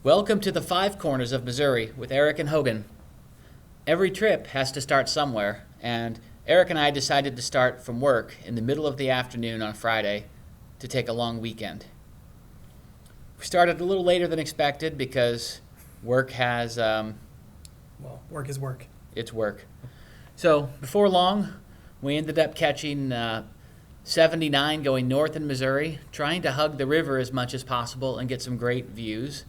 Welcome to the Five Corners of Missouri with Eric and Hogan. Every trip has to start somewhere, and Eric and I decided to start from work in the middle of the afternoon on Friday to take a long weekend. We started a little later than expected because work has, work is work. it's work. So before long, we ended up catching 79 going north in Missouri, trying to hug the river as much as possible and get some great views.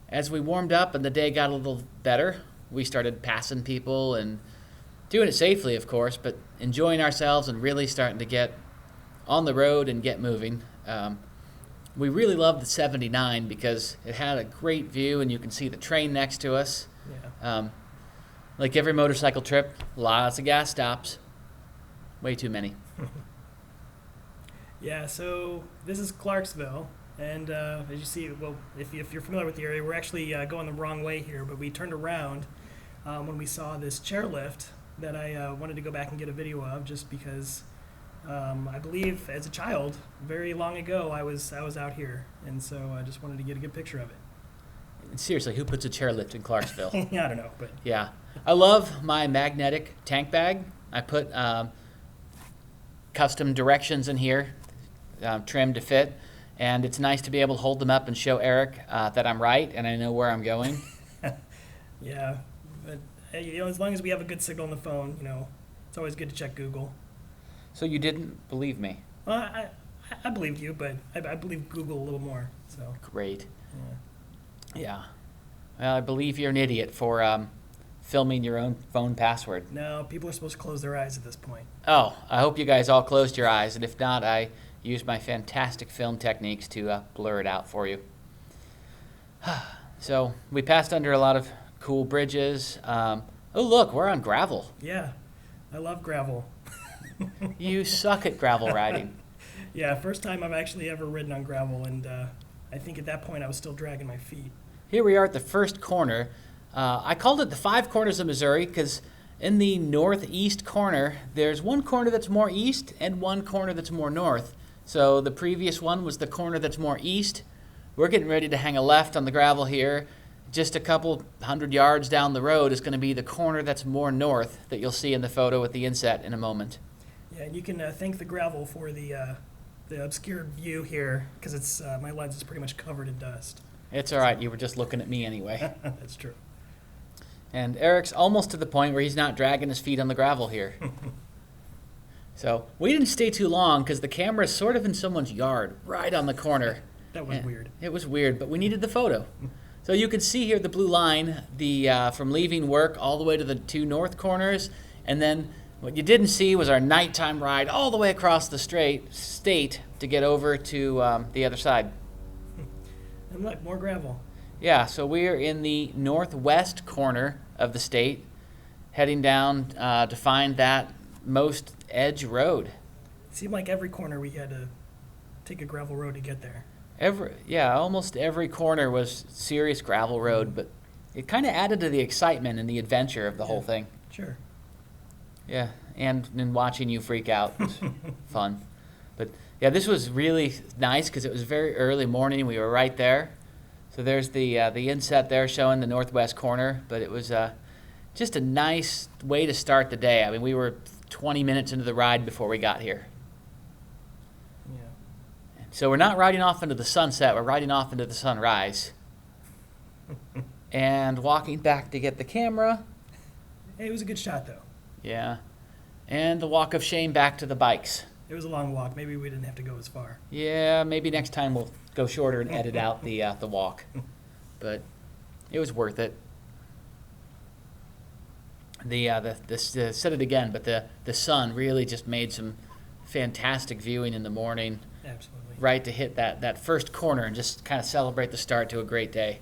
As we warmed up and the day got a little better, we started passing people and doing it safely, of course, but enjoying ourselves and really starting to get on the road and get moving. We really loved the 79 because it had a great view and you can see the train next to us. Yeah. Like every motorcycle trip, lots of gas stops. Way too many. Yeah, so this is Clarksville, and as you see, well, if you're familiar with the area, we're actually going the wrong way here, but we turned around when we saw this chairlift that I wanted to go back and get a video of, just because I believe as a child, very long ago, I was out here, and so I just wanted to get a good picture of it. Seriously, who puts a chairlift in Clarksville? Yeah, I don't know, but Yeah. I love my magnetic tank bag. I put custom directions in here, trimmed to fit, and it's nice to be able to hold them up and show Eric that I'm right and I know where I'm going. yeah, but hey, as long as we have a good signal on the phone, it's always good to check Google. So you didn't believe me? Well, I believed you, but I believe Google a little more. So Great. yeah. Yeah. Well, I believe you're an idiot for filming your own phone password. No, people are supposed to close their eyes at this point. Oh, I hope you guys all closed your eyes, and if not, I used my fantastic film techniques to blur it out for you. So we passed under a lot of cool bridges. Oh, look, we're on gravel. Yeah, I love gravel. You suck at gravel riding. Yeah, first time I've actually ever ridden on gravel, and I think at that point I was still dragging my feet. Here we are at the first corner. I called it the Five Corners of Missouri because in the northeast corner, there's one corner that's more east and one corner that's more north. So the previous one was the corner that's more east. We're getting ready to hang a left on the gravel here. Just a couple 100 yards down the road is going to be the corner that's more north that you'll see in the photo with the inset in a moment. Yeah, and you can thank the gravel for the obscured view here, because it's my lens is pretty much covered in dust. It's all right. You were just looking at me anyway. That's true. And Eric's almost to the point where he's not dragging his feet on the gravel here. So we didn't stay too long because the camera is sort of in someone's yard, right on the corner. That was weird. It was weird, but we needed the photo. So you can see here the blue line, from leaving work all the way to the two north corners, and then what you didn't see was our nighttime ride all the way across the state to get over to the other side. And look, more gravel. Yeah, so we're in the northwest corner of the state, heading down to find that most edge road. It seemed like every corner we had to take a gravel road to get there. Almost every corner was serious gravel road, but it kind of added to the excitement and the adventure of the whole thing. Sure. Yeah, and watching you freak out was fun. But yeah, this was really nice because it was very early morning. We were right there. So there's the inset there showing the northwest corner, but it was just a nice way to start the day. I mean, we were 20 minutes into the ride before we got here. Yeah. So we're not riding off into the sunset, we're riding off into the sunrise. And walking back to get the camera. Hey, it was a good shot, though. Yeah. And the walk of shame back to the bikes. It was a long walk. Maybe we didn't have to go as far. Yeah, maybe next time we'll go shorter and edit out the walk. But it was worth it. Said it again, but the sun really just made some fantastic viewing in the morning. Absolutely. Right to hit that first corner and just kind of celebrate the start to a great day.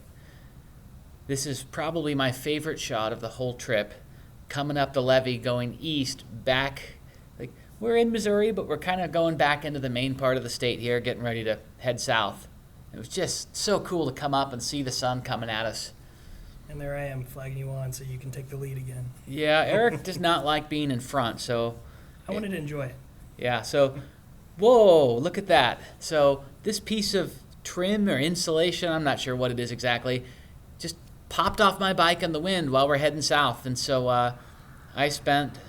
This is probably my favorite shot of the whole trip. Coming up the levee, going east, back. Like we're in Missouri, but we're kind of going back into the main part of the state here, getting ready to head south. It was just so cool to come up and see the sun coming at us. And there I am flagging you on so you can take the lead again. Yeah, Eric does not like being in front, so... I wanted to enjoy it. Yeah, so, whoa, look at that. So this piece of trim or insulation, I'm not sure what it is exactly, just popped off my bike in the wind while we're heading south. And so I spent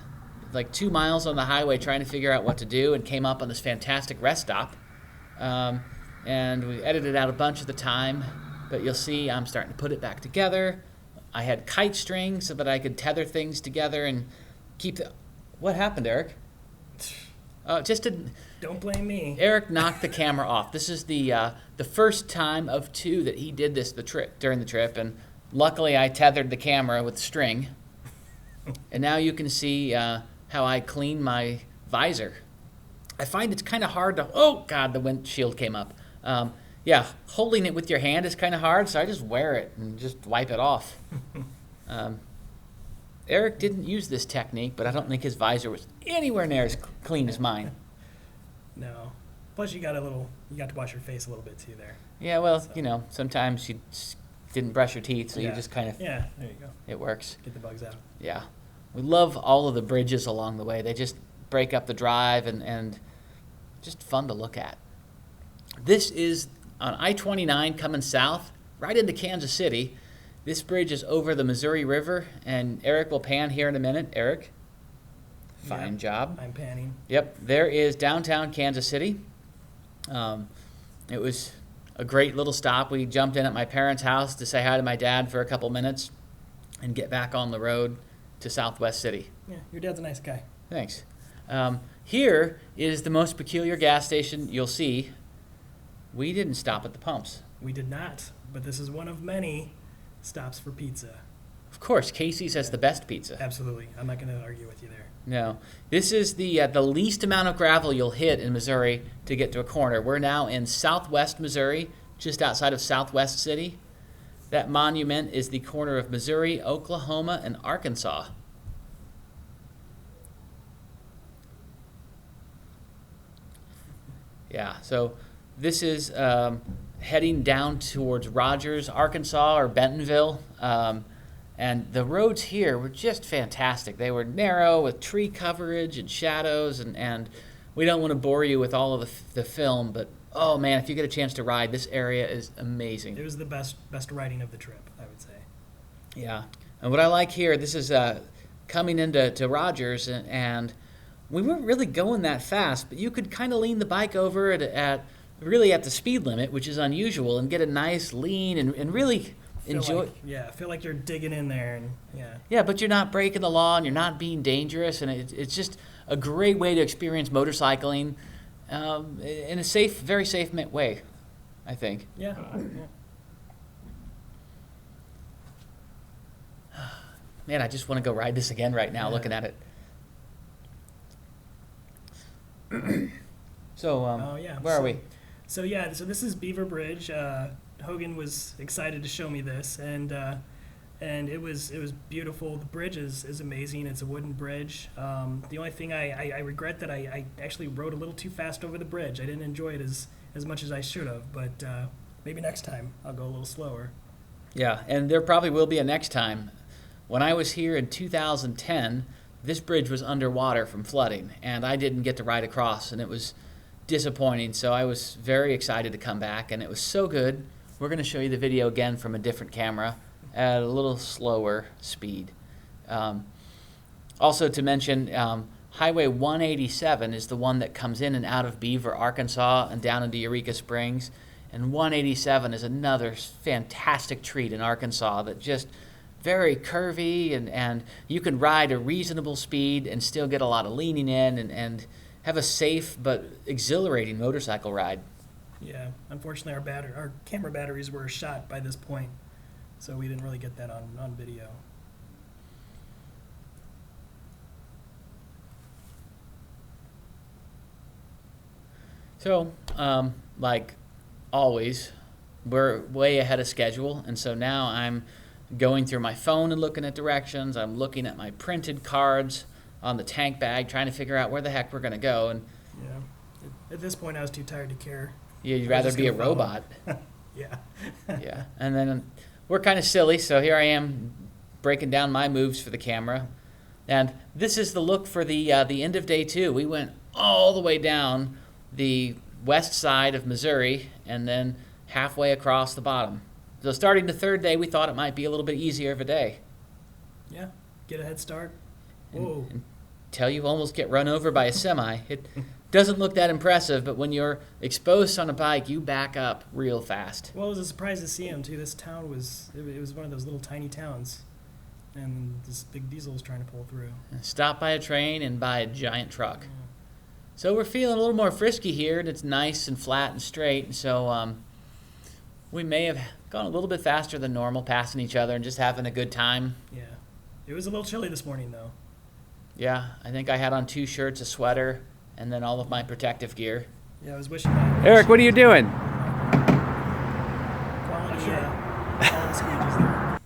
like 2 miles on the highway trying to figure out what to do, and came up on this fantastic rest stop. And we edited out a bunch of the time, but you'll see I'm starting to put it back together. I had kite string so that I could tether things together and keep the... What happened, Eric? Don't blame me. Eric knocked the camera off. This is the first time of 2 that he did this during the trip, and luckily I tethered the camera with string. And now you can see how I clean my visor. I find it's kind of hard to... Oh, God, the windshield came up. Yeah, holding it with your hand is kind of hard, so I just wear it and just wipe it off. Eric didn't use this technique, but I don't think his visor was anywhere near as clean as mine. No. Plus, you got to wash your face a little bit too there. Yeah, well, sometimes you didn't brush your teeth, so you just kind of... Yeah, there you go. It works. Get the bugs out. Yeah. We love all of the bridges along the way. They just break up the drive and just fun to look at. This is on I-29 coming south, right into Kansas City. This bridge is over the Missouri River, and Eric will pan here in a minute. Eric, fine job. I'm panning. Yep, there is downtown Kansas City. It was a great little stop. We jumped in at my parents' house to say hi to my dad for a couple minutes and get back on the road to Southwest City. Yeah, your dad's a nice guy. Thanks. Here is the most peculiar gas station you'll see. We didn't stop at the pumps. We did not, but this is one of many stops for pizza. Of course, Casey's has the best pizza. Absolutely. I'm not going to argue with you there. No. This is the least amount of gravel you'll hit in Missouri to get to a corner. We're now in southwest Missouri, just outside of Southwest City. That monument is the corner of Missouri, Oklahoma, and Arkansas. Yeah, so this is heading down towards Rogers, Arkansas, or Bentonville. And the roads here were just fantastic. They were narrow with tree coverage and shadows, and we don't want to bore you with all of the film, but oh man, if you get a chance to ride, this area is amazing. It was the best riding of the trip, I would say. Yeah, and what I like here, this is coming into Rogers, and we weren't really going that fast, but you could kind of lean the bike over at the speed limit, which is unusual, and get a nice lean and really enjoy. Feel like you're digging in there, and Yeah, but you're not breaking the law, and you're not being dangerous, and it's just a great way to experience motorcycling in a safe, very safe way, I think. Yeah. Man, I just want to go ride this again right now, looking at it. So, where are we? So this is Beaver Bridge. Hogan was excited to show me this, and it was beautiful. The bridge is amazing. It's a wooden bridge. The only thing I regret that I actually rode a little too fast over the bridge. I didn't enjoy it as much as I should have, but maybe next time I'll go a little slower. Yeah, and there probably will be a next time. When I was here in 2010, this bridge was underwater from flooding, and I didn't get to ride across, and it was disappointing. So I was very excited to come back, and it was so good. We're going to show you the video again from a different camera at a little slower speed. Also to mention, Highway 187 is the one that comes in and out of Beaver, Arkansas, and down into Eureka Springs. And 187 is another fantastic treat in Arkansas that just very curvy, and you can ride a reasonable speed and still get a lot of leaning in and have a safe but exhilarating motorcycle ride. Yeah, unfortunately our camera batteries were shot by this point, so we didn't really get that on video. So, like always, we're way ahead of schedule, and so now I'm going through my phone and looking at directions. I'm looking at my printed cards on the tank bag, trying to figure out where the heck we're going to go. And yeah, at this point I was too tired to care. Yeah, you'd rather be a robot. Yeah. Yeah, and then we're kind of silly, so here I am breaking down my moves for the camera. And this is the look for the end of day 2. We went all the way down the west side of Missouri and then halfway across the bottom. So starting the third day, we thought it might be a little bit easier of a day. Yeah, get a head start. And, Whoa. until you almost get run over by a semi. It doesn't look that impressive, but when you're exposed on a bike, you back up real fast. Well, it was a surprise to see him too. This town was it was one of those little tiny towns, and this big diesel was trying to pull through. Stopped by a train and by a giant truck. So we're feeling a little more frisky here, and it's nice and flat and straight. So we may have gone a little bit faster than normal, passing each other and just having a good time. Yeah, it was a little chilly this morning though. Yeah, I think I had on 2 shirts, a sweater, and then all of my protective gear. Yeah, I was wishing. I Eric, what are you doing? quality squeegees there.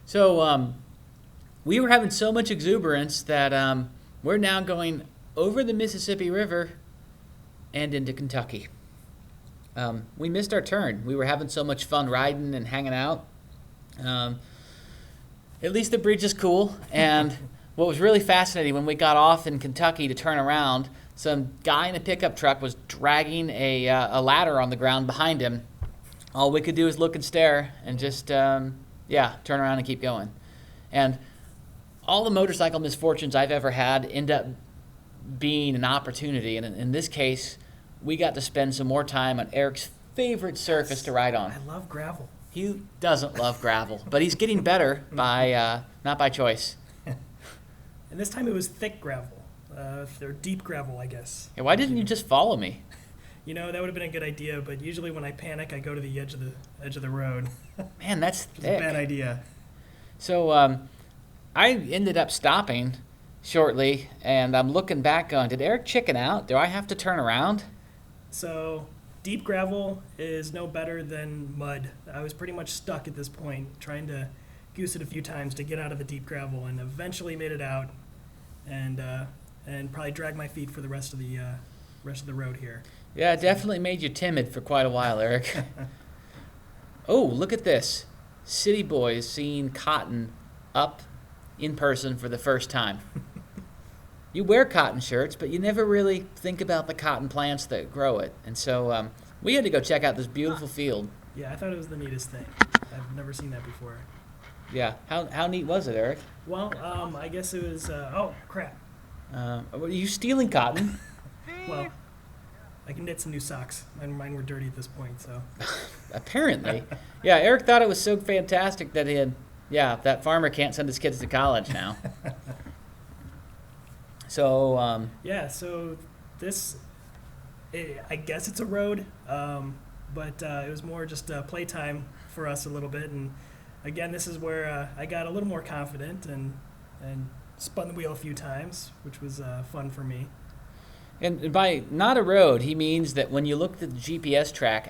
So we were having so much exuberance that we're now going over the Mississippi River and into Kentucky. We missed our turn. We were having so much fun riding and hanging out. At least the bridge is cool. And what was really fascinating, when we got off in Kentucky to turn around, some guy in a pickup truck was dragging a ladder on the ground behind him. All we could do is look and stare and just, turn around and keep going. And all the motorcycle misfortunes I've ever had end up being an opportunity. And in this case, we got to spend some more time on Eric's favorite surface to ride on. I love gravel. He doesn't love gravel, but he's getting better by not by choice. And this time it was thick gravel, or deep gravel, I guess. Yeah, why didn't you just follow me? You know, that would have been a good idea, but usually when I panic, I go to the edge of the road. Man, that's It's a bad thick. idea. So I ended up stopping shortly, and I'm looking back on, did Eric chicken out? Do I have to turn around? So deep gravel is no better than mud. I was pretty much stuck at this point, trying to goose it a few times to get out of the deep gravel, and eventually made it out, and probably dragged my feet for the rest of the road here. Yeah, it definitely made you timid for quite a while, Eric. Oh, look at this. City boys seeing cotton up in person for the first time. You wear cotton shirts, but you never really think about the cotton plants that grow it. And so we had to go check out this beautiful field. Yeah, I thought it was the neatest thing. I've never seen that before. Yeah, how neat was it, Eric? Well, I guess it was. Oh crap! Were you stealing cotton? Well, I can knit some new socks. Mine were dirty at this point, so. Apparently. Yeah, Eric thought it was so fantastic that that farmer can't send his kids to college now. So, Yeah, so this, I guess it's a road, but it was more just playtime for us a little bit. And again, this is where I got a little more confident and spun the wheel a few times, which was fun for me. and by not a road, he means that when you looked at the GPS track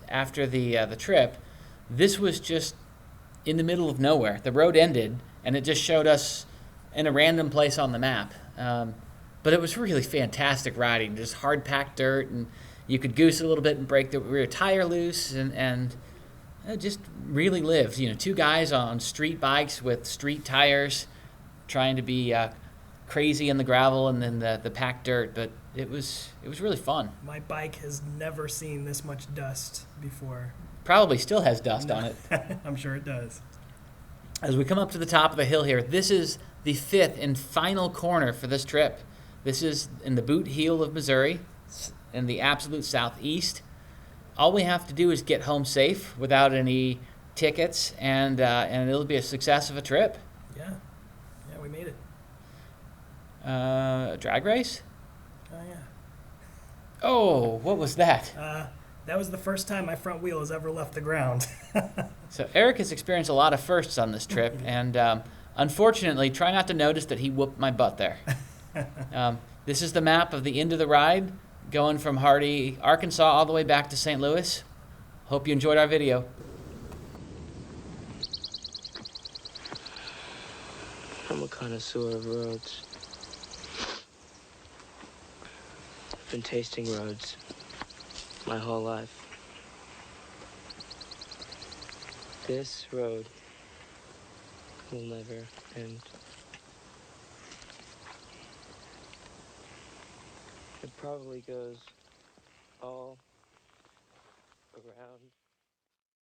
after the trip, this was just in the middle of nowhere. The road ended, and it just showed us in a random place on the map. But it was really fantastic riding, just hard-packed dirt, and you could goose it a little bit and break the rear tire loose, and it just really lived. 2 guys on street bikes with street tires trying to be crazy in the gravel and then the packed dirt, but it was really fun. My bike has never seen this much dust before. Probably still has dust on it. I'm sure it does. As we come up to the top of the hill here, this is the 5th and final corner for this trip. This is in the boot heel of Missouri, in the absolute southeast. All we have to do is get home safe without any tickets, and it'll be a success of a trip. Yeah, we made it. A drag race? Oh yeah. Oh, what was that? That was the first time my front wheel has ever left the ground. So Eric has experienced a lot of firsts on this trip, and unfortunately, try not to notice that he whooped my butt there. This is the map of the end of the ride, going from Hardy, Arkansas, all the way back to St. Louis. Hope you enjoyed our video. I'm a connoisseur of roads. I've been tasting roads my whole life. This road will never end. It probably goes all around